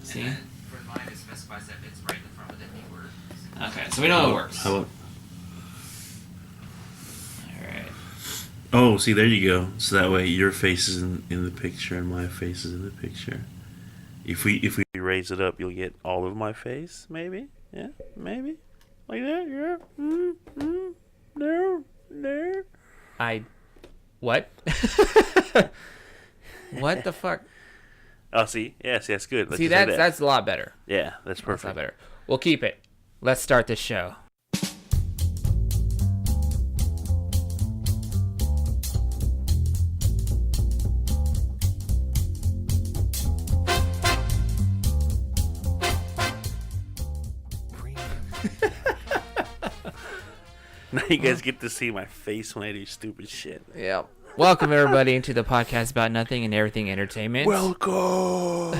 See? And then for mine, it specifies that it's right in the front of the keyword. Okay, so we know it works. How about? Alright. Oh, see, there you go. So that way your face is in the picture and my face is in the picture. If we raise it up, you'll get all of my face, maybe? Yeah, maybe? Like that, yeah? There. What? What the fuck? Oh, see? Yes, that's good. Let's See, just say that's a lot better. Yeah, that's perfect. That's a lot better. We'll keep it. Let's start this show. Now you guys get to see my face when I do stupid shit. Yep. Welcome, everybody, to the podcast about nothing and everything entertainment. Welcome.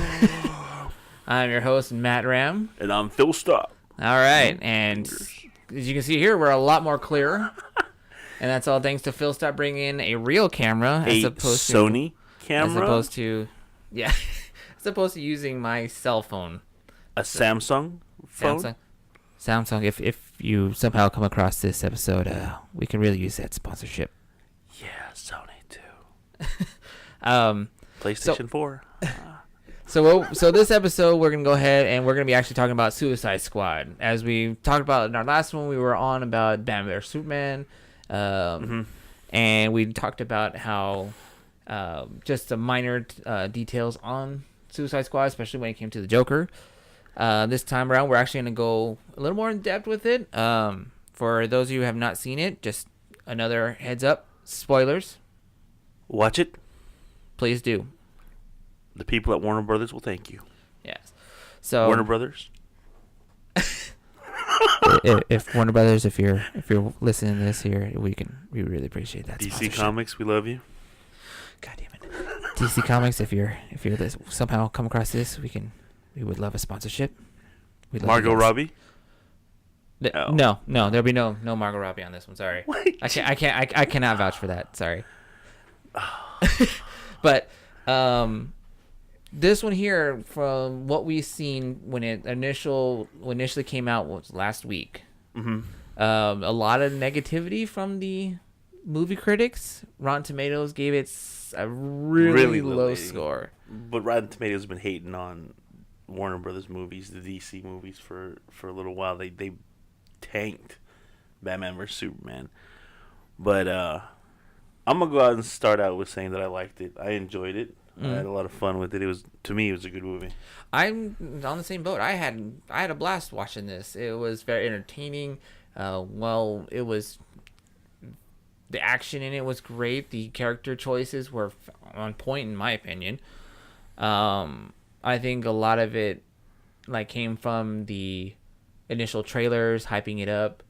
I'm your host, Matt Ram. And I'm Phil Stop. All right, and as you can see here, we're a lot more clear. And that's all thanks to Phil Stop bringing in a real camera. A Sony camera? As opposed to, yeah, as opposed to using my cell phone. A Samsung phone? Samsung, if you somehow come across this episode, we can really use that sponsorship. Yeah, Sony too. PlayStation 4. So this episode, we're going to go ahead and we're going to be actually talking about Suicide Squad. As we talked about in our last one, we were on about Batman vs. Superman. And we talked about how just the minor details on Suicide Squad, especially when it came to the Joker. This time around, we're actually going to go a little more in depth with it. For those of you who have not seen it, just another heads up. Spoilers. Watch it. Please do. The people at Warner Brothers will thank you. Yes. So Warner Brothers. if Warner Brothers, if you're listening to this here, we really appreciate that. DC Comics, we love you. God damn it. DC Comics, if you're somehow come across this, we would love a sponsorship. Margot Robbie. No, there'll be no Margot Robbie on this one. Sorry, I cannot vouch for that. Sorry. But this one here, from what we've seen when it initially came out, was last week. Mm-hmm. A lot of negativity from the movie critics. Rotten Tomatoes gave it a really low score. But Rotten Tomatoes has been hating on Warner Brothers movies, the DC movies, for a little while. They tanked Batman vs. Superman. But I'm going to go out and start out with saying that I liked it. I enjoyed it. I had a lot of fun with it. To me, it was a good movie. I'm on the same boat. I had a blast watching this. It was very entertaining. It was, the action in it was great. The character choices were on point, in my opinion. I think a lot of it came from the initial trailers hyping it up,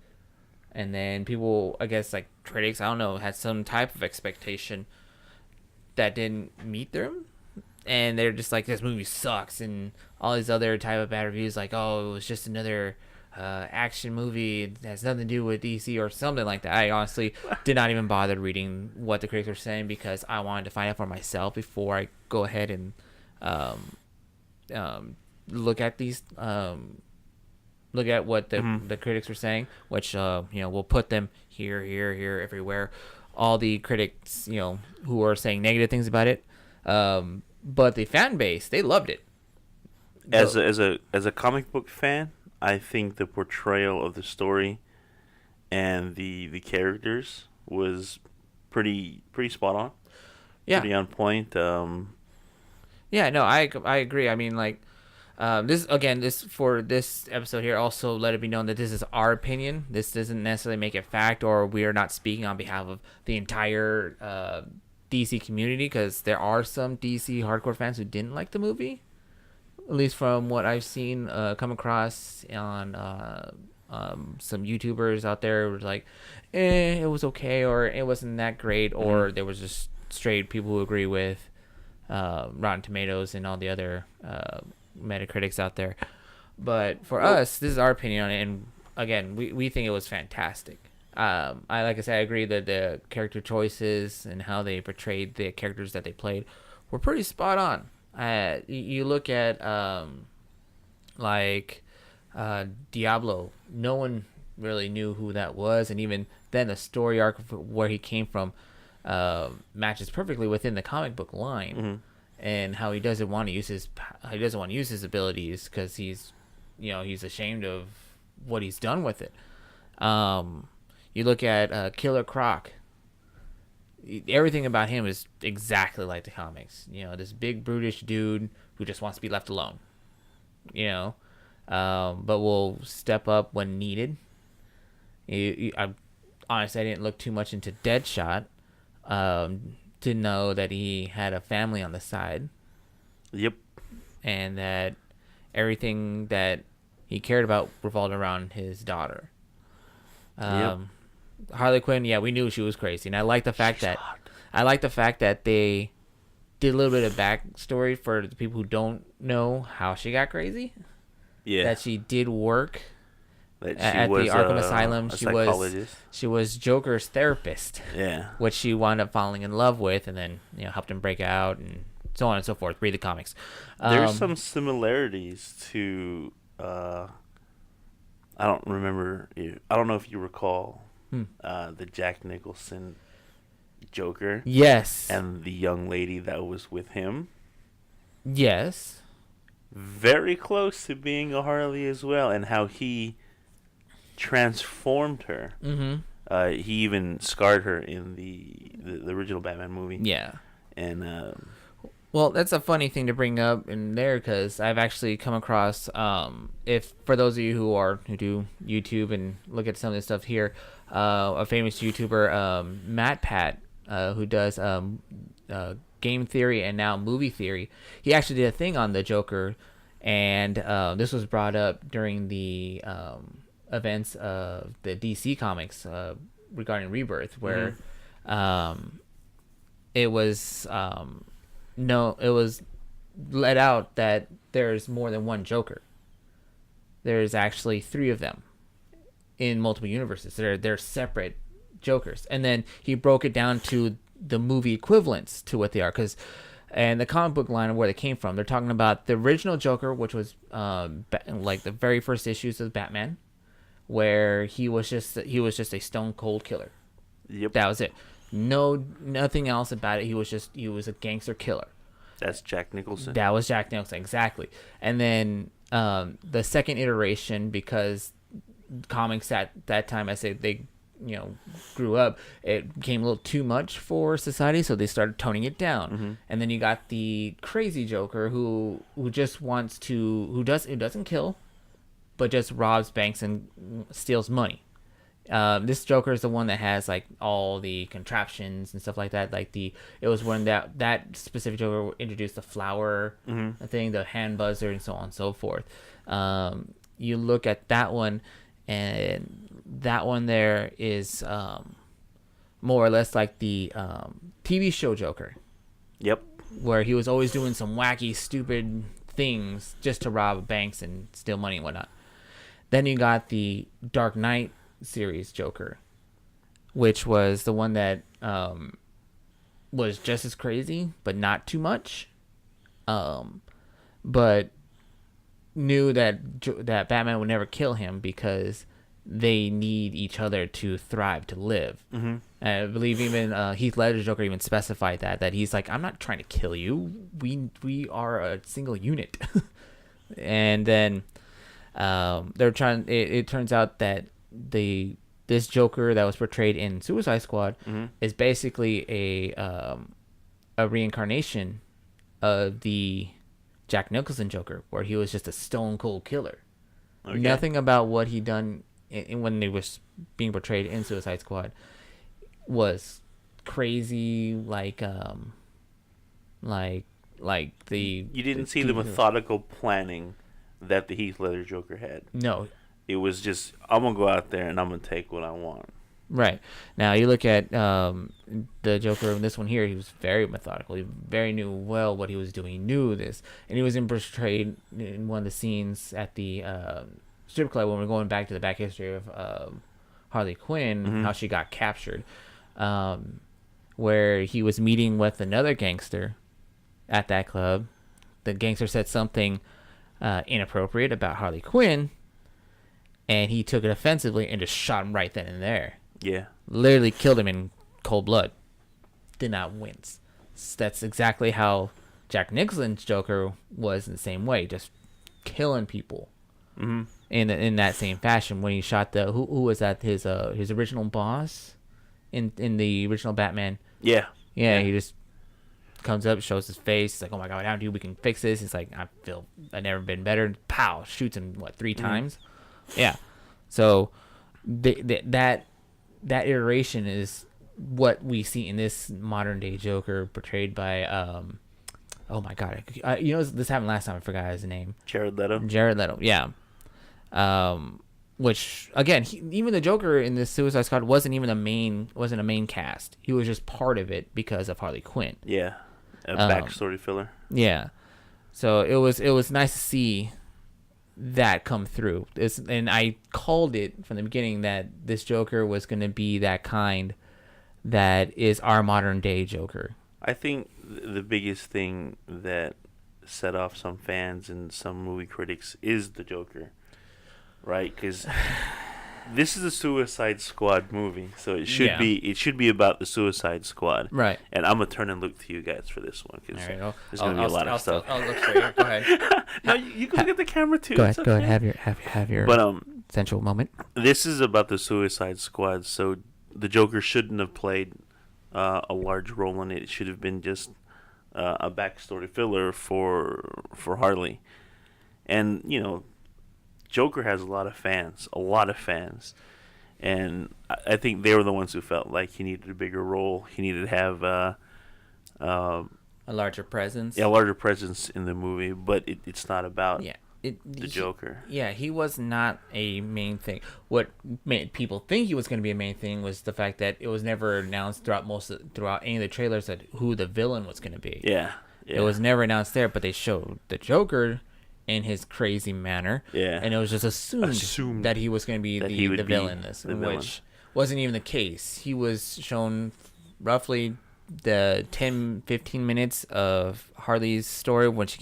and then people, I guess, critics, I don't know, had some type of expectation that didn't meet them, and they're just like, this movie sucks, and all these other type of bad reviews, it was just another action movie that has nothing to do with DC or something like that. I honestly did not even bother reading what the critics were saying, because I wanted to find out for myself before I go ahead and look at what the critics were saying, which we'll put them here, everywhere. All the critics, who are saying negative things about it, but the fan base, they loved it. As a comic book fan, I think the portrayal of the story and the characters was pretty spot on. Yeah, pretty on point. Yeah, no, I agree. I mean, this for this episode here, also let it be known that this is our opinion. This doesn't necessarily make it fact, or we are not speaking on behalf of the entire DC community, because there are some DC hardcore fans who didn't like the movie, at least from what I've seen come across on some YouTubers out there. Were like, it was okay, or it wasn't that great, or there was just straight people who agree with Rotten Tomatoes and all the other Metacritics out there. But for us, this is our opinion on it, and again, we think it was fantastic. I agree that the character choices and how they portrayed the characters that they played were pretty spot on. You look at like Diablo. No one really knew who that was, and even then, the story arc of where he came from matches perfectly within the comic book line, and how he doesn't want to use his abilities because he's ashamed of what he's done with it. You look at Killer Croc. Everything about him is exactly like the comics. This big brutish dude who just wants to be left alone. But will step up when needed. Honestly, I didn't look too much into Deadshot to know that he had a family on the side. Yep. And that everything that he cared about revolved around his daughter. Yep. Harley Quinn, yeah, we knew she was crazy, and I like the fact that they did a little bit of backstory for the people who don't know how she got crazy. Yeah. That she did work That she at was the Arkham Asylum. psychologist. She was Joker's therapist. Yeah. Which she wound up falling in love with, and then helped him break out, and so on and so forth. Read the comics. There's some similarities to. I don't remember. I don't know if you recall the Jack Nicholson Joker. Yes. And the young lady that was with him. Yes. Very close to being a Harley as well, and how he transformed her. Mm-hmm. He even scarred her in the original Batman movie. Yeah. And well, that's a funny thing to bring up in there because I've actually come across, if for those of you who do YouTube and look at some of this stuff here, a famous YouTuber, Matt Pat, who does game theory and now movie theory, he actually did a thing on the Joker, and this was brought up during the events of the DC comics regarding Rebirth, where it was let out that there's more than one Joker. There's actually 3 of them in multiple universes. They're separate Jokers, and then he broke it down to the movie equivalents to what they are, and the comic book line of where they came from. They're talking about the original Joker, which was like the very first issues of Batman, where he was just a stone cold killer. Yep. That was it. Nothing else about it. He was a gangster killer. That's Jack Nicholson. That was Jack Nicholson, exactly. And then the second iteration, because comics at that time, I say they grew up, it became a little too much for society, so they started toning it down. And then you got the crazy Joker who doesn't kill, but just robs banks and steals money. This Joker is the one that has like all the contraptions and stuff like that. It was when that specific Joker introduced the flower thing, the hand buzzer, and so on and so forth. You look at that one, and that one there is more or less like the TV show Joker. Yep. Where he was always doing some wacky, stupid things just to rob banks and steal money and whatnot. Then you got the Dark Knight series Joker, which was the one that was just as crazy, but not too much. But knew that Batman would never kill him because they need each other to thrive, to live. I believe even Heath Ledger's Joker even specified that he's like, I'm not trying to kill you. We are a single unit. And then they're trying. It turns out that this Joker that was portrayed in Suicide Squad is basically a reincarnation of the Jack Nicholson Joker, where he was just a stone cold killer. Okay. Nothing about what he done when he was being portrayed in Suicide Squad was crazy. Like the you didn't see the methodical planning that the Heath Ledger Joker had. No. It was just, I'm going to go out there and I'm going to take what I want. Right. Now, you look at the Joker in this one here, he was very methodical. He very knew well what he was doing. He knew this. And he was portrayed in one of the scenes at the strip club when we're going back to the back history of Harley Quinn, how she got captured, where he was meeting with another gangster at that club. The gangster said something inappropriate about Harley Quinn, and he took it offensively and just shot him right then and there. Yeah. Literally killed him in cold blood. Did not wince. That's exactly how Jack Nicholson's Joker was in the same way, just killing people. Mm-hmm. In that same fashion when he shot the who was that his original boss in the original Batman. Yeah. He just comes up, shows his face. He's like, oh my god, what happened to you? We can fix this. He's like, I've never been better. Pow, shoots him three times. Yeah. So that iteration is what we see in this modern day Joker portrayed by oh my god, this happened last time. I forgot his name. Jared Leto. Yeah. Which again, even the Joker in this Suicide Squad wasn't a main cast. He was just part of it because of Harley Quinn. Yeah, a backstory filler. Yeah, so it was nice to see that come through. And I called it from the beginning that this Joker was going to be that kind that is our modern day Joker. I think the biggest thing that set off some fans and some movie critics is the Joker. Right, because this is a Suicide Squad movie, so it should be about the Suicide Squad. Right. And I'm gonna turn and look to you guys for this one because there's gonna be a lot of stuff. I'll look for you. Go ahead. No, you can look at the camera too. Go ahead. Have your sensual moment. This is about the Suicide Squad, so the Joker shouldn't have played a large role in it. It should have been just a backstory filler for Harley, and Joker has a lot of fans, and I think they were the ones who felt like he needed a bigger role. He needed to have a larger presence. Yeah, a larger presence in the movie, but it's not about the Joker. He was not a main thing. What made people think he was going to be a main thing was the fact that it was never announced throughout any of the trailers that who the villain was going to be. Yeah. It was never announced there, but they showed the Joker in his crazy manner, and it was just assumed that he was going to be the villain in this, which wasn't even the case. He was shown roughly the 10-15 minutes of Harley's story when she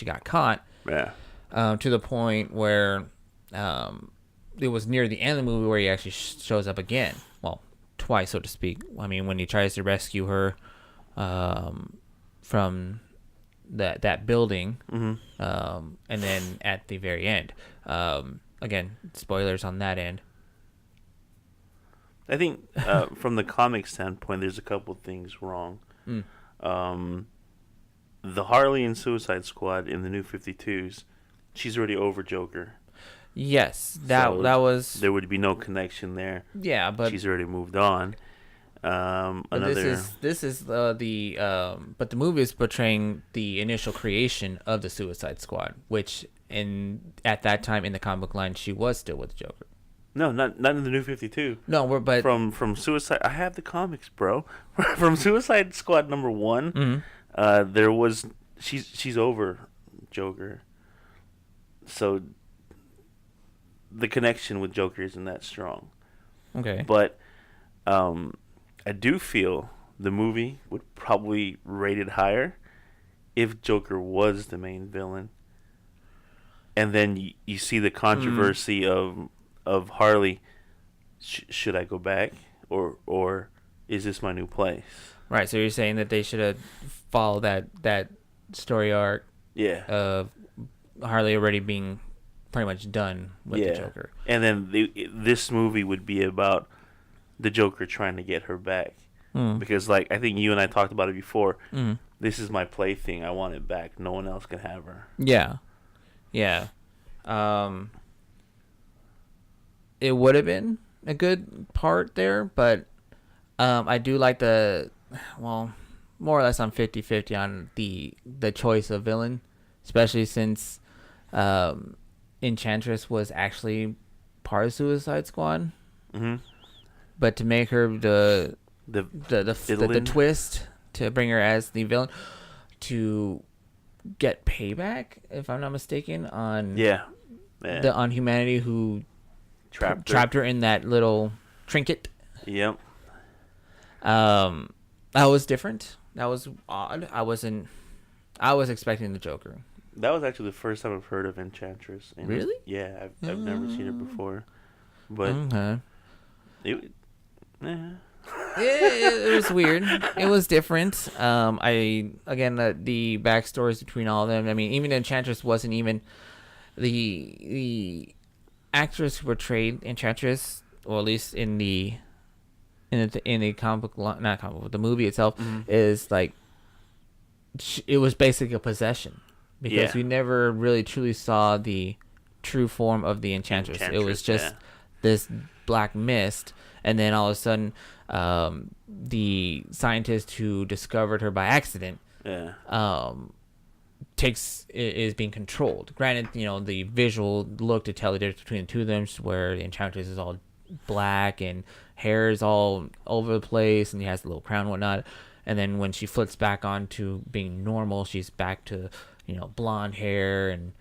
got caught, to the point where it was near the end of the movie where he actually shows up again, well, twice, so to speak. I mean, when he tries to rescue her from that building, and then at the very end, again, spoilers on that end. I think from the comic standpoint, there's a couple things wrong. The Harley in Suicide Squad in the New 52s, she's already over Joker. Yes, that was. There would be no connection there. Yeah, but she's already moved on. This is but the movie is portraying the initial creation of the Suicide Squad, which at that time in the comic book line she was still with the Joker. No, not in the New 52. No, but from Suicide. I have the comics, bro. From Suicide Squad number 1, there was she's over Joker, so the connection with Joker isn't that strong. Okay, but I do feel the movie would probably rate it higher if Joker was the main villain. And then you see the controversy of Harley. Should I go back or is this my new place? Right. So you're saying that they should have followed that story arc. Yeah. Of Harley already being pretty much done with the Joker. And then this movie would be about the Joker trying to get her back, because I think you and I talked about it before. This is my plaything. I want it back. No one else can have her. Yeah. It would have been a good part there, but I do like more or less on 50-50 on the choice of villain, especially since Enchantress was actually part of Suicide Squad. But to make her the twist to bring her as the villain to get payback, if I'm not mistaken, on on humanity who trapped her in that little trinket. Yep. That was different. That was odd. I was expecting the Joker. That was actually the first time I've heard of Enchantress. And Really? yeah, I've never seen it before. But Okay. it, eh. It was weird. It was different. The backstories between all of them. I mean, even Enchantress wasn't even the actress who portrayed Enchantress, or at least in the comic book, not comic book, the movie itself is like it was basically a possession because we never really truly saw the true form of the Enchantress. It was just this black mist, and then all of a sudden, the scientist who discovered her by accident, is being controlled. Granted, the visual look to tell the difference between the two of them, where the Enchantress is all black and hair is all over the place, and he has the little crown and whatnot. And then when she flips back onto being normal, she's back to blonde hair and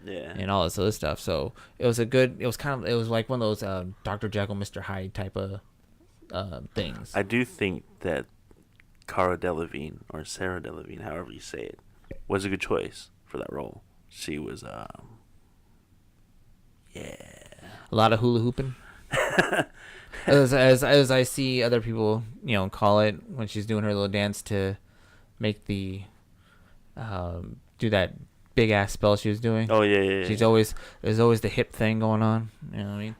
all this other stuff. So it was like one of those Dr. Jekyll, Mr. Hyde type of things. I do think that Cara Delevingne, or Sarah Delevingne, however you say it, was a good choice for that role. She was, a lot of hula hooping. as I see other people, call it when she's doing her little dance to make the do that big ass spell she was doing. Oh yeah. There's always the hip thing going on. You know what I mean?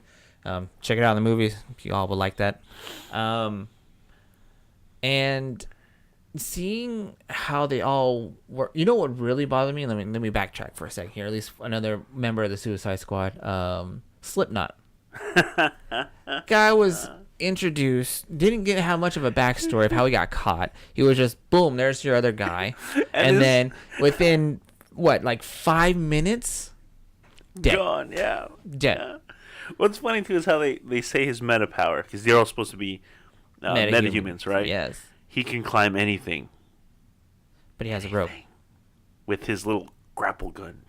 Check it out in the movies if you all would like that. And seeing how they all work, what really bothered me? Let me backtrack for a second here. At least another member of the Suicide Squad, Slipknot. Guy was introduced, didn't get how much of a backstory of how he got caught. He was just boom, there's your other guy, and then within 5 minutes, dead. Gone. Yeah. Dead. Yeah. What's funny too is how they say his meta power, because they're all supposed to be metahumans, right? Yes. He can climb anything, but he has a rope with his little grapple gun.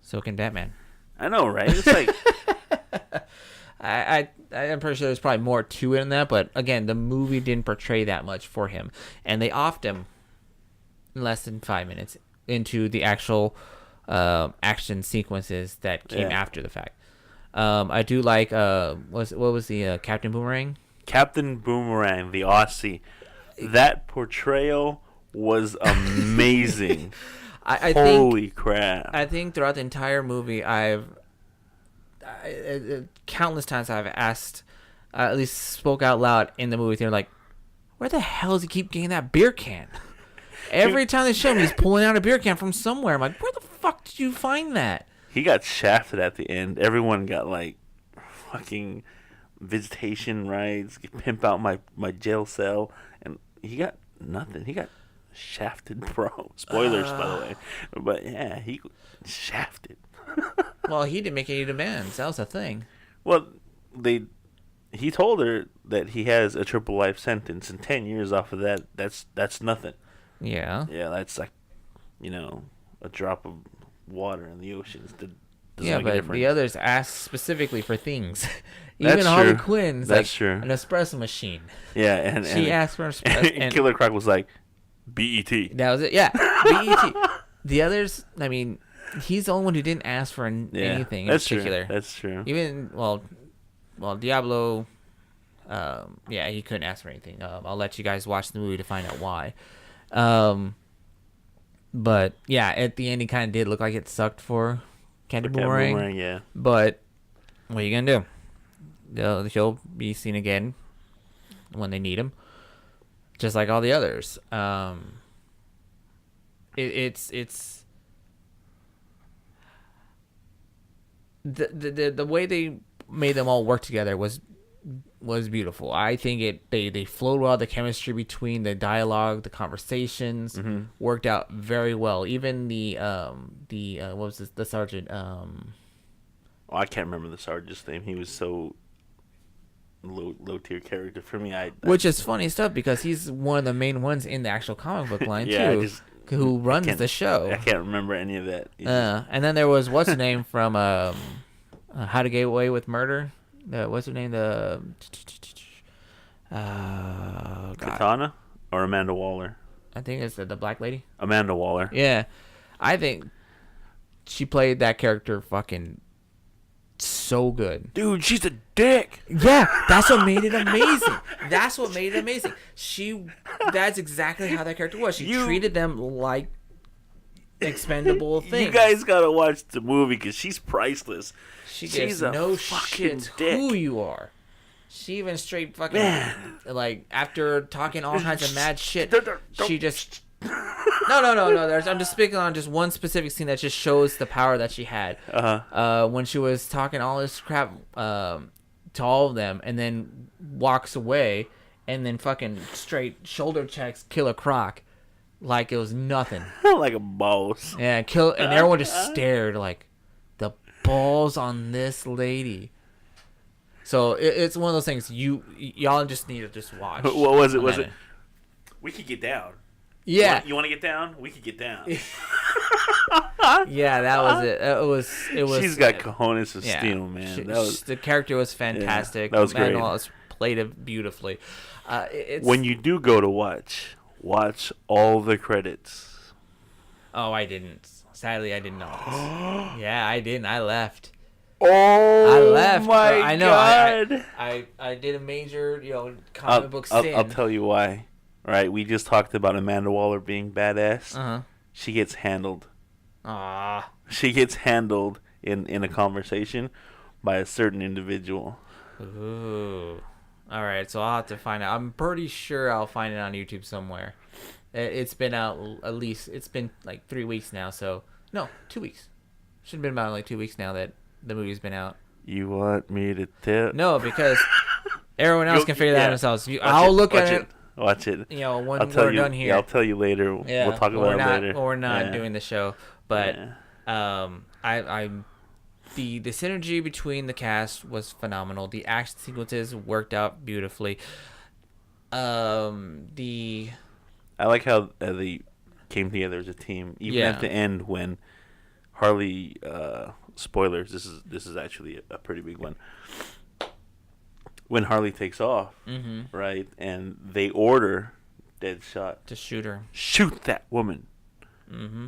So can Batman. I know, right? It's like I'm pretty sure there's probably more to it in that, but again, the movie didn't portray that much for him, and they offed him in less than 5 minutes into the actual action sequences that came after the fact. I do like what was the Captain Boomerang? Captain Boomerang, the Aussie. That portrayal was amazing. Holy crap! I think throughout the entire movie, countless times I've asked, at least spoke out loud in the movie theater, like, where the hell does he keep getting that beer can? Every time they show him, he's pulling out a beer can from somewhere. I'm like, where the fuck did you find that? He got shafted at the end. Everyone got fucking visitation rights, pimp out my jail cell, and he got nothing. He got shafted, bro. Spoilers, by the way. But yeah, he shafted. Well, he didn't make any demands. That was the thing. Well, he told her that he has a triple life sentence, and 10 years off of that, that's nothing. Yeah. Yeah, that's like, a drop of water in the ocean. Yeah, but the others asked specifically for things. That's Even Harley true. Quinn's That's true. An espresso machine. Yeah, and she asked for an espresso. And Killer Croc was like, BET. That was it. Yeah, BET. The others, I mean, he's the only one who didn't ask for anything in particular. True. That's true. Even Diablo, he couldn't ask for anything. I'll let you guys watch the movie to find out why. But yeah, at the end, he kind of did look like it sucked for Captain Boomerang. Yeah. But what are you gonna do? He'll be seen again when they need him, just like all the others. It's the way they made them all work together was beautiful. I think they flowed well. The chemistry between the dialogue, the conversations worked out very well. Even the what was this, the sergeant? I can't remember the sergeant's name. He was so low tier character for me. Which is funny stuff because he's one of the main ones in the actual comic book line too. Who runs the show? I can't remember any of that. And then there was what's her name from How to Get Away with Murder. What's her name? Katana or Amanda Waller? I think it's the black lady. Amanda Waller. Yeah, I think she played that character fucking so good. Dude, she's a dick. Yeah, that's what made it amazing. That's what made it amazing. That's exactly how that character was. She treated them like expendable things. You guys gotta watch the movie because she's priceless. She's no shit who you are. She even straight fucking like after talking all kinds of mad shit. She just no. I'm just speaking on just one specific scene that just shows the power that she had. When she was talking all this crap to all of them, and then walks away, and then fucking straight shoulder checks Killer Croc like it was nothing. Like a boss. Yeah, and everyone just stared like the balls on this lady. So it's one of those things y'all just need to just watch. What was it? Was it? We could get down. Yeah. You want to get down? We could get down. Yeah, that was it. It was. She's got cojones of steel, man. The character was fantastic. Yeah, that was great. Manuel played it beautifully. When you do go to watch all the credits. Oh, I didn't. Sadly, I did not. Yeah, I didn't. I left. Oh, I left. My I know. God. I did a major, comic book sin. I'll tell you why. Right, we just talked about Amanda Waller being badass. Uh-huh. She gets handled. Ah. She gets handled in a conversation by a certain individual. Ooh. All right, so I'll have to find out. I'm pretty sure I'll find it on YouTube somewhere. It's been out at least. It's been like 3 weeks now. So no, 2 weeks. Should have been about like 2 weeks now that the movie's been out. You want me to tell? No, because everyone else can figure that out themselves. I'll look at it. Watch it. When we're done here. Yeah, I'll tell you later. Yeah, we'll talk about it later. We're not doing the show, but the synergy between the cast was phenomenal. The action sequences worked out beautifully. I like how they came together as a team, even at the end when Harley. Spoilers. This is actually a pretty big one. When Harley takes off, right, and they order Deadshot to shoot her, shoot that woman,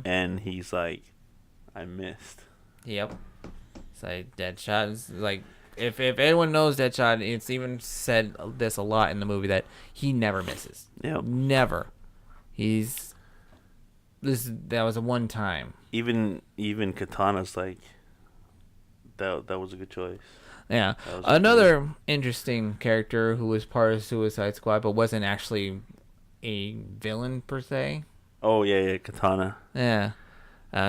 and he's like, "I missed." Yep, it's like Deadshot is like if anyone knows Deadshot, it's even said this a lot in the movie that he never misses. Yeah, never. That was a one time. Even Katana's like, that was a good choice. Yeah. Another interesting character who was part of Suicide Squad but wasn't actually a villain per se. Oh, yeah, Katana. Yeah.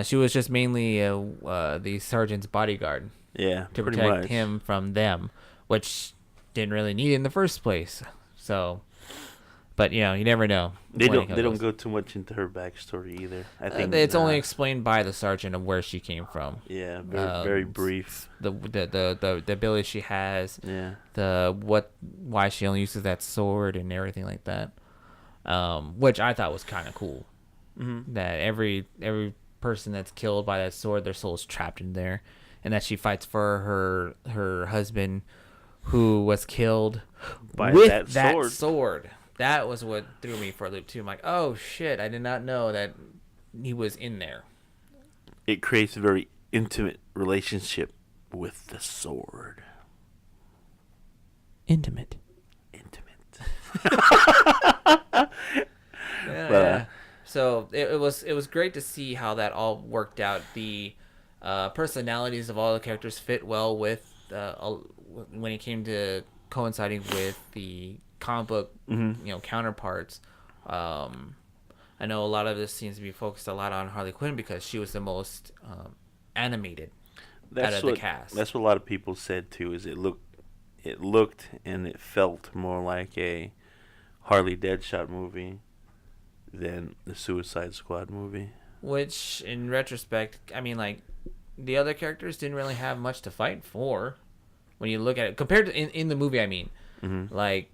She was just mainly the sergeant's bodyguard. Yeah, to protect him from them, which didn't really need it in the first place. So, but you never know. They don't go too much into her backstory either. I think it's only explained by the sergeant of where she came from. Yeah, very brief. The ability she has. Yeah. Why she only uses that sword and everything like that. Which I thought was kind of cool. Mm-hmm. That every person that's killed by that sword, their soul is trapped in there, and that she fights for her husband, who was killed by with that sword. That was what threw me for a loop too. I'm like, oh shit, I did not know that he was in there. It creates a very intimate relationship with the sword. Intimate. Yeah. So it was great to see how that all worked out. The personalities of all the characters fit well with when it came to coinciding with the comic book counterparts. I know a lot of this seems to be focused a lot on Harley Quinn because she was the most animated out of the cast. That's what a lot of people said too. Is it looked and it felt more like a Harley Deadshot movie than the Suicide Squad movie. Which, in retrospect, I mean, like, the other characters didn't really have much to fight for when you look at it compared to in the movie. I mean, like,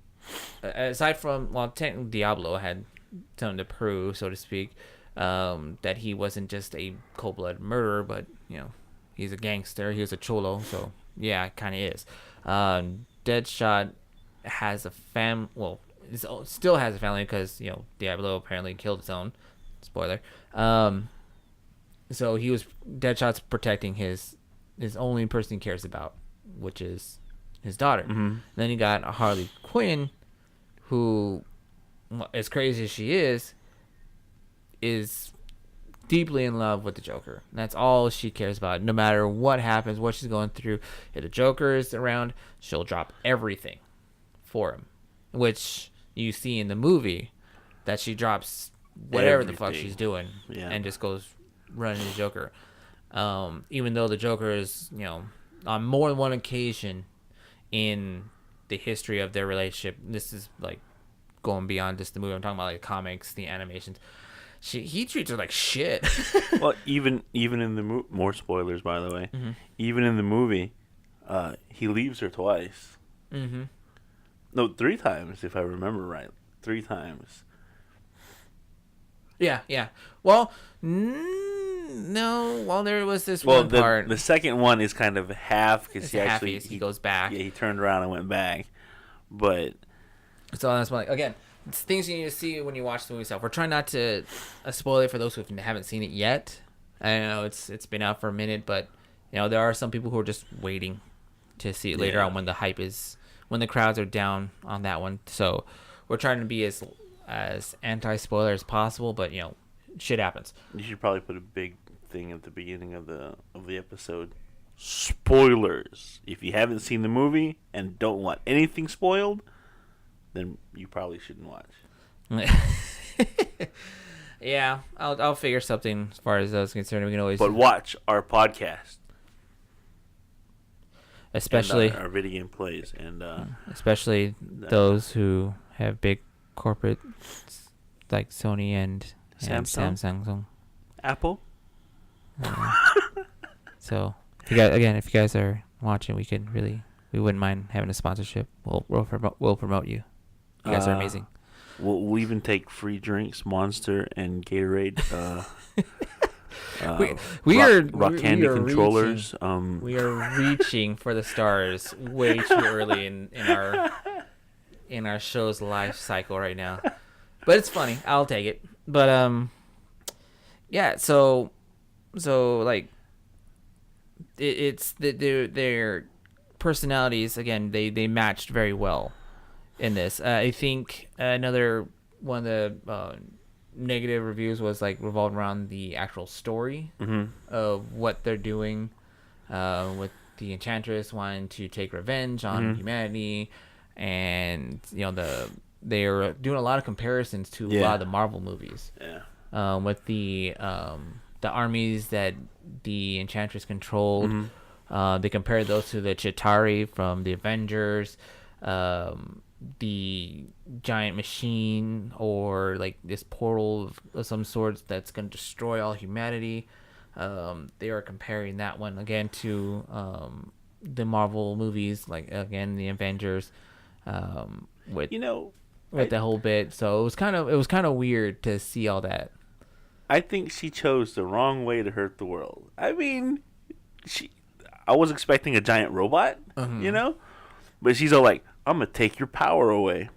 aside from technically Diablo had something to prove, so to speak, that he wasn't just a cold-blooded murderer, but he's a gangster. He was a cholo, so yeah, it kind of is. Deadshot has a still has a family because Diablo apparently killed his own. Spoiler. So Deadshot's protecting his only person he cares about, which is his daughter. Mm-hmm. Then you got Harley Quinn, who, as crazy as she is deeply in love with the Joker. That's all she cares about. No matter what happens, what she's going through, if the Joker is around, she'll drop everything for him. Which you see in the movie, that she drops whatever the fuck she's doing and just goes running the Joker. Even though the Joker is, on more than one occasion in the history of their relationship, this is like going beyond just the movie. I'm talking about like the comics, the animations. He treats her like shit. Well, even in the more spoilers, by the way. Mm-hmm. Even in the movie, he leaves her twice. Mm-hmm. No, 3 times, if I remember right. 3 times. Yeah. Well, no. Well, there was this one part. The second one is kind of half because he goes back. Yeah, he turned around and went back. But so that's why, again, it's things you need to see when you watch the movie itself. We're trying not to spoil it for those who haven't seen it yet. I know it's been out for a minute, but there are some people who are just waiting to see it later on when the hype is, when the crowds are down on that one. So we're trying to be as anti-spoiler as possible, but shit happens. You should probably put a big thing at the beginning of the episode. Spoilers. If you haven't seen the movie and don't want anything spoiled, then you probably shouldn't watch. Yeah, I'll figure something as far as that's concerned. We can always. But watch our podcast, especially and, our video game plays, and especially those who have big corporate like Sony and Samsung, Apple. So if you guys are watching, we wouldn't mind having a sponsorship. We'll promote you. You guys are amazing. We'll even take free drinks, Monster and Gatorade. We are rock candy controllers. We are reaching for the stars way too early in our show's life cycle right now. But it's funny. I'll take it. But yeah. So like it's their personalities again. They matched very well in this. I think another one of the negative reviews was like revolved around the actual story of what they're doing with the Enchantress wanting to take revenge on humanity, and they are doing a lot of comparisons to a lot of the Marvel movies. With the armies that the Enchantress controlled. They compared those to the Chitauri from the Avengers. The giant machine, or like this portal of some sort that's going to destroy all humanity. They are comparing that one again to the Marvel movies, like again the Avengers, with the whole bit. So it was kind of weird to see all that. I think she chose the wrong way to hurt the world. I mean, I was expecting a giant robot, but she's all like, I'm going to take your power away.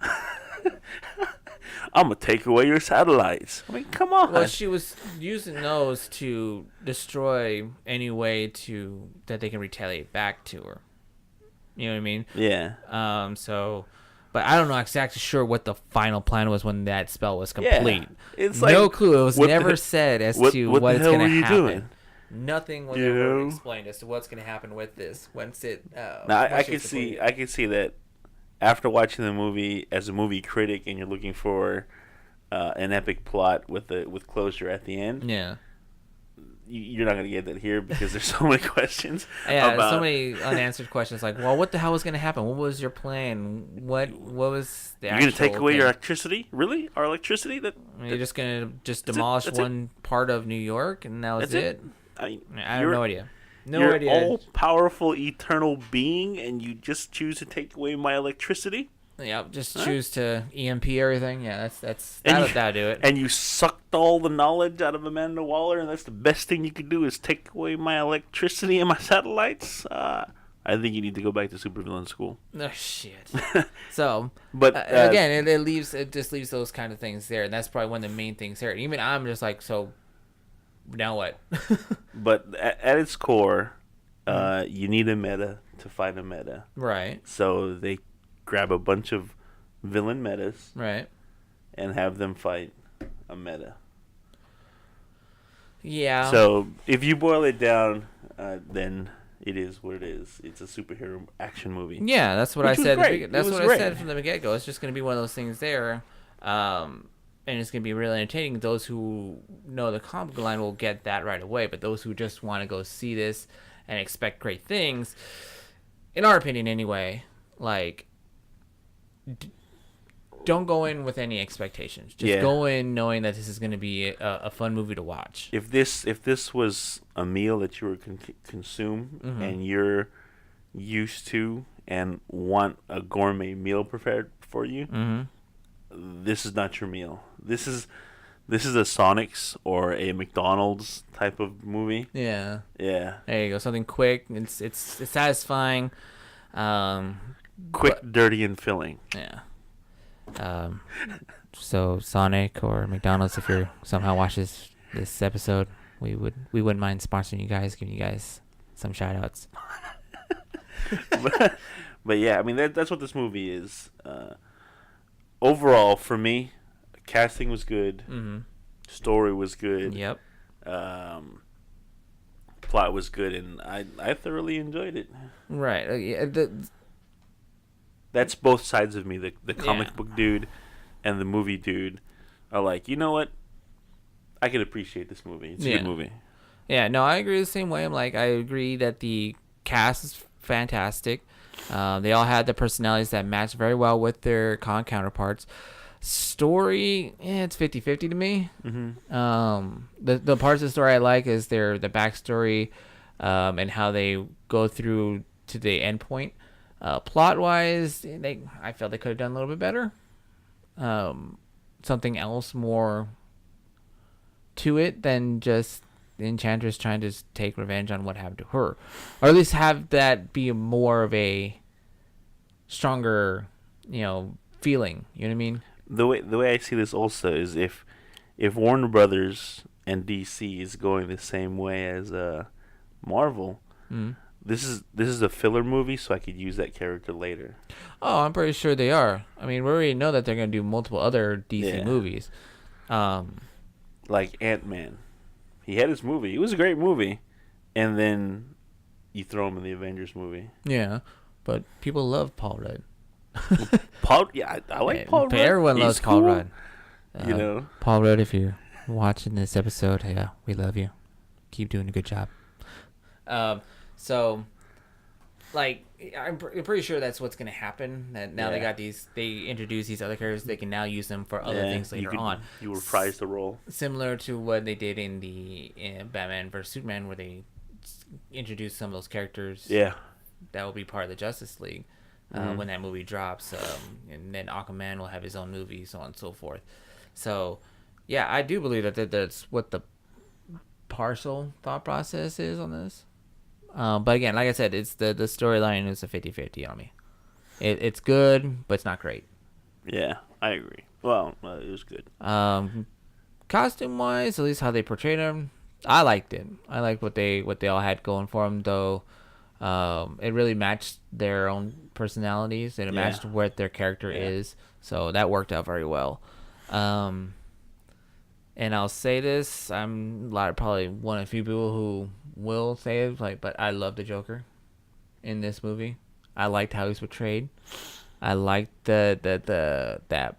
I'm going to take away your satellites. I mean, come on. Well, she was using those to destroy any way that they can retaliate back to her. You know what I mean? Yeah. But I don't know exactly sure what the final plan was when that spell was complete. Yeah. It's no clue. It was never said as to what it's going to happen. Doing? Nothing was ever explained as to what's going to happen with this once it. Now I can see that after watching the movie as a movie critic, and you're looking for an epic plot with closure at the end. Yeah. You're not going to get that here because there's so many questions. Yeah, so many unanswered questions. Like, well, what the hell was going to happen? What was your plan? What was the? You're going to take away your electricity? Really? Our electricity? You're just going to demolish one part of New York, and that was it? I have no idea. You're an all-powerful, eternal being, and you just choose to take away my electricity? Yeah, just choose to EMP everything. Yeah, that'll do it. And you sucked all the knowledge out of Amanda Waller, and that's the best thing you could do is take away my electricity and my satellites? I think you need to go back to supervillain school. Oh shit. So, but again, it just leaves those kind of things there, and that's probably one of the main things there. And even I'm just like, so now what? But at its core, you need a meta to fight a meta. Right. So they grab a bunch of villain metas Right. and have them fight a meta. Yeah. So if you boil it down, then it is what it is. It's a superhero action movie. Yeah, that's what Which I was said. great. That's It was what I great. said from the get go. It's just going to be one of those things there, and it's going to be really entertaining. Those who know the comic line will get that right away, but those who just want to go see this and expect great things, in our opinion, anyway, like. Don't go in with any expectations. Just go in knowing that this is going to be a fun movie to watch. If this was a meal that you were consume and you're used to and want a gourmet meal prepared for you, this is not your meal. This is a Sonic's or a McDonald's type of movie. Yeah. Yeah. There you go. Something quick. It's satisfying. Quick, dirty, and filling. Yeah. So Sonic or McDonald's, if you're somehow watches this episode, we wouldn't mind sponsoring you guys, giving you guys some shout outs. but yeah, I mean that's what this movie is. Overall, for me, casting was good. Story was good. Yep. Plot was good, and I thoroughly enjoyed it. Right. Yeah, That's both sides of me. The comic book dude and the movie dude are like, you know what? I can appreciate this movie. It's a good movie. Yeah, no, I agree the same way. I agree that the cast is fantastic. They all had the personalities that match very well with their counterparts. Story, it's 50-50 to me. The parts of the story I like is the backstory and how they go through to the end point. Plot wise, I felt they could have done a little bit better. Something else more to it than just the Enchantress trying to take revenge on what happened to her, or at least have that be more of a stronger, feeling. You know what I mean? The way I see this also is if Warner Brothers and DC is going the same way as Marvel. This is a filler movie, so I could use that character later. Oh, I'm pretty sure they are. I mean, we already know that they're going to do multiple other DC movies. Like Ant-Man. He had his movie. It was a great movie. And then you throw him in the Avengers movie. Yeah, but people love Paul Rudd. Paul, I like Paul Rudd. Everyone loves Paul Rudd. Paul Rudd, if you're watching this episode, yeah, we love you. Keep doing a good job. So, I'm pretty sure that's what's going to happen. That now they introduce these other characters, they can now use them for other things later on. You reprise the role. Similar to what they did in Batman vs. Superman, where they introduced some of those characters. Yeah. That will be part of the Justice League when that movie drops. And then Aquaman will have his own movie, so on and so forth. So, yeah, I do believe that's what the partial thought process is on this. But again, like I said, it's the storyline is a 50-50 on me. It's good, but it's not great. Yeah, I agree. Well, it was good. Costume wise, at least how they portrayed them, I liked it. I liked what they all had going for them, though. It really matched their own personalities and it matched what their character is, so that worked out very well. And I'll say this, I'm probably one of the few people who will say it, but I love the Joker in this movie. I liked how he's portrayed. I liked that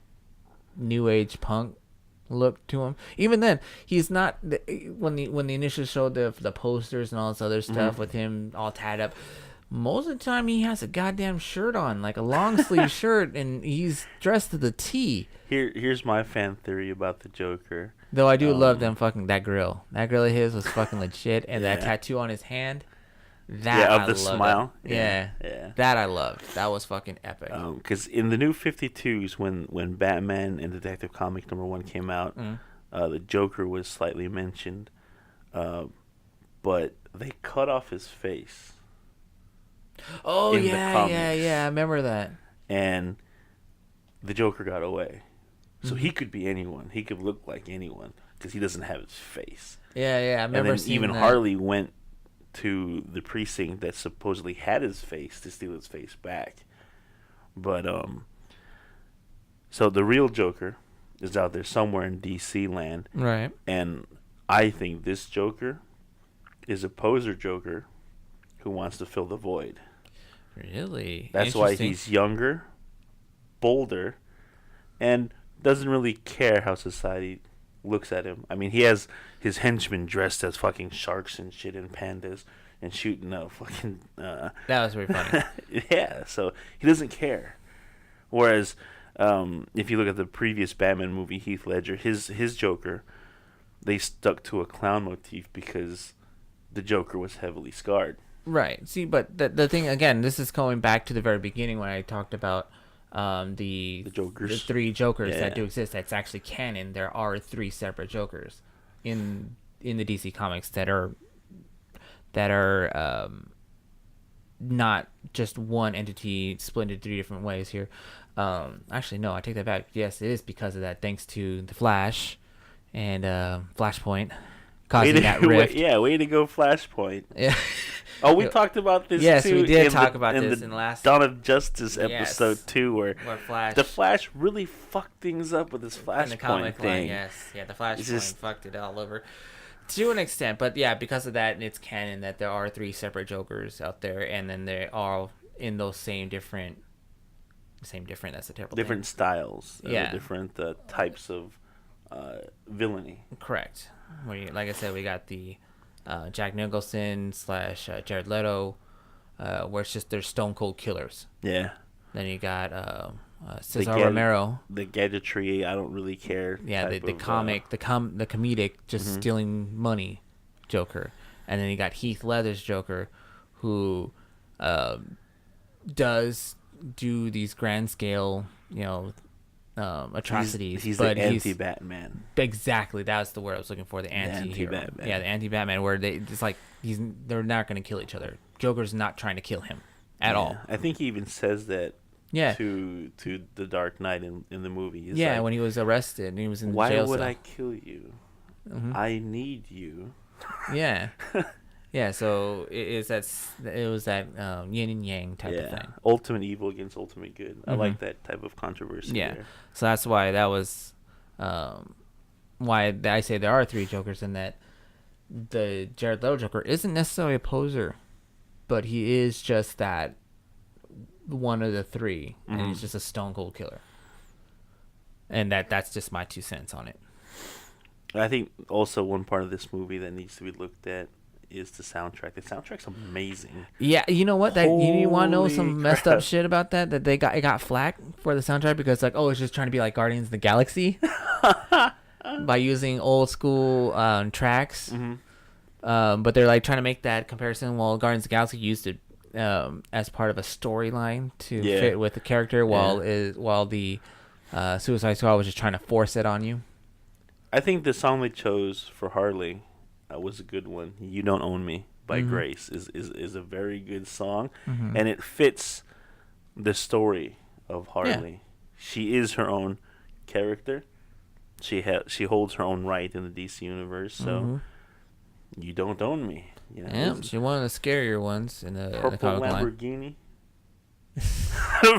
new age punk look to him. Even then, he's not when they initially showed the posters and all this other stuff with him all tied up. Most of the time, he has a goddamn shirt on, like a long sleeve shirt, and he's dressed to the T. Here's my fan theory about the Joker. Though I do love that grill. That grill of his was fucking legit, and that tattoo on his hand. Of the smile. Yeah. That I loved. That was fucking epic. Because in the new 52s, when Batman and Detective Comic #1 came out, the Joker was slightly mentioned, but they cut off his face. Oh yeah. I remember that. And the Joker got away, so he could be anyone. He could look like anyone because he doesn't have his face. Yeah. I remember and then seeing even that. Harley went to the precinct that supposedly had his face to steal his face back. But so the real Joker is out there somewhere in DC land, Right. and I think this Joker is a poser Joker who wants to fill the void. Really? That's why Interesting. he's younger, bolder, and doesn't really care how society looks at him. I mean, he has his henchmen dressed as fucking sharks and shit and pandas and shooting out fucking. That was pretty funny. Yeah, so he doesn't care. Whereas, if you look at the previous Batman movie, Heath Ledger, his Joker, they stuck to a clown motif because the Joker was heavily scarred. Right. See, but the thing again, this is going back to the very beginning when I talked about the Jokers. the 3 Jokers Yeah. that do exist. That's actually canon. There are 3 separate Jokers in the DC comics that are not just one entity split into 3 different ways here. Actually, no, I take that back. Yes, it is because of that. Thanks to the Flash and Flashpoint causing that rift. Way to go, Flashpoint. Yeah. Oh, we talked about this Yes, too. we did in talk the, about in this the in the last Dawn of Justice Yes. episode 2, where Where Flash the Flash really fucked things up with his in the Flashpoint comic line, thing. yes, yeah, the Flashpoint just- fucked it all over to an extent, but yeah, because of that, it's canon that there are 3 separate Jokers out there, and then they are in those same different. That's a terrible Different styles, Yeah. different types of villainy. thing. Correct. Like I said, we got the Jack Nicholson / Jared Leto, where it's just they're stone cold killers. Yeah, Then you got Cesar Gadget- Romero. the gadgetry, I don't really care. Yeah, the type of, comic, the comedic, just stealing money, Joker, and then you got Heath Ledger's Joker, who does do these grand scale, atrocities. He's but the anti-Batman. Exactly, that's the word I was looking for. The anti-hero. anti-Batman. Yeah, the anti-Batman, where it's like they're not going to kill each other. Joker's not trying to kill him at all. I think he even says that. Yeah. To the Dark Knight in the movie. He's Yeah, like, when he was arrested and he was in the why jail would cell. I kill you? Mhm. I need you. Yeah. Yeah, so it was that yin and yang type of thing. Ultimate evil against ultimate good. I Mhm. like that type of controversy. Yeah. there. So that's why that was why I say there are 3 Jokers, and that the Jared Leto Joker isn't necessarily a poser, but he is just that one of the 3, and he's just a stone cold killer. And that's just my 2 cents on it. I think also one part of this movie that needs to be looked at is the soundtrack. The soundtrack's amazing. Yeah, you know what? That you want to know Holy some messed up crap. shit about that? That it got flack for the soundtrack because it's just trying to be like Guardians of the Galaxy by using old school tracks. But they're like trying to make that comparison. While Guardians of the Galaxy used it as part of a storyline to fit with the character, while the Suicide Squad was just trying to force it on you. I think the song they chose for Harley was a good one. "You Don't Own Me" by Grace is a very good song, and it fits the story of Harley. Yeah. She is her own character. She holds her own right in the DC universe. So you don't own me. You know, Yeah, she's one of the scarier ones in the purple comic line. Lamborghini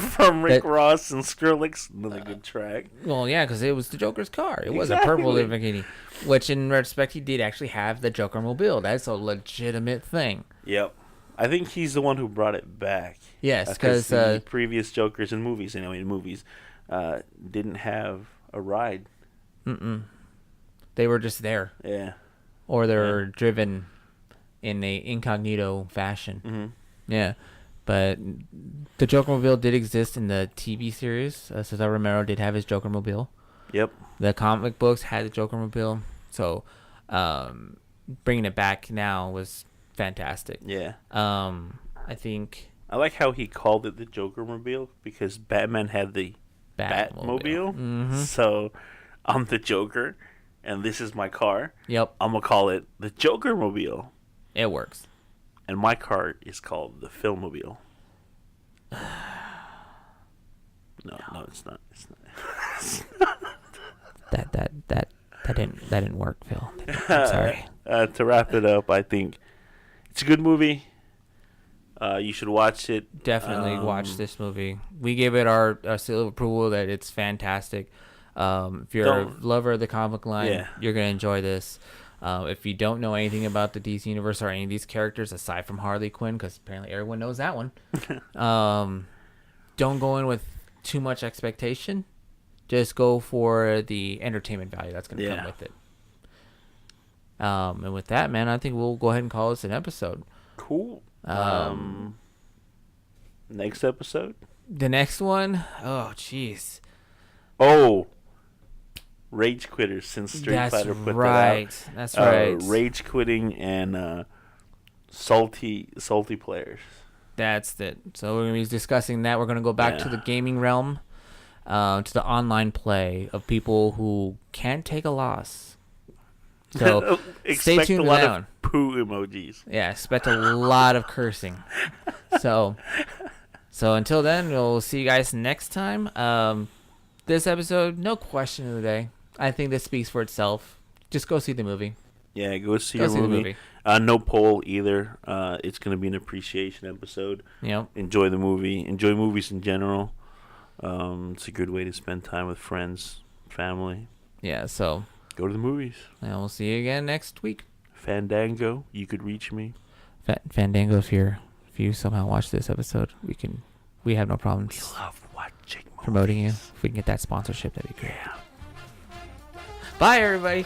from Rick Ross and Skrillex. Another good track. Well, yeah, because it was the Joker's car. It was a purple Exactly. Lamborghini, which in retrospect he did actually have the Joker mobile. That's a legitimate thing. Yep. I think he's the one who brought it back. Yes, Because because the previous Jokers in movies, didn't have a ride. they were just there, Yeah. or they're driven in a incognito fashion. Yeah, but the Joker mobile did exist in the TV series. Cesar Romero did have his Joker mobile. Yep. The comic books had the Joker mobile, so bringing it back now was fantastic. Yeah. I think I like how he called it the Joker Mobile because Batman had the Batmobile. So I'm the Joker, and this is my car. Yep, I'm gonna call it the Joker Mobile, it works. and my car is called the Filmmobile. No, it's not. It's not. That didn't work, Phil. I'm sorry. To wrap it up, I think it's a good movie. You should watch it. Definitely watch this movie. We gave it our seal of approval that it's fantastic. If you're a lover of the comic line, you're going to enjoy this. If you don't know anything about the DC Universe or any of these characters, aside from Harley Quinn, because apparently everyone knows that one, don't go in with too much expectation. Just go for the entertainment value that's going to come with it. And with that, man, I think we'll go ahead and call this an episode. Cool. Next episode? The next one? Oh, jeez. Oh. Rage Quitters, since Street Fighter put that out. That's right. Rage quitting and salty players. That's it. So we're going to be discussing that. We're going to go back to the gaming realm, to the online play of people who can't take a loss. So stay tuned a lot down. Of poo emojis. Yeah, expect a lot of cursing. So until then, we'll see you guys next time. This episode, no question of the day. I think this speaks for itself. Just go see the movie. Yeah, go see the movie. No poll either. It's going to be an appreciation episode. Yep. Enjoy the movie. Enjoy movies in general. It's a good way to spend time with friends, family. Yeah, so go to the movies. And we'll see you again next week. Fandango, you could reach me. Fandango, if you somehow watch this episode, we have no problems. We love watching movies. Promoting you. If we can get that sponsorship, that'd be great. Yeah. Bye, everybody.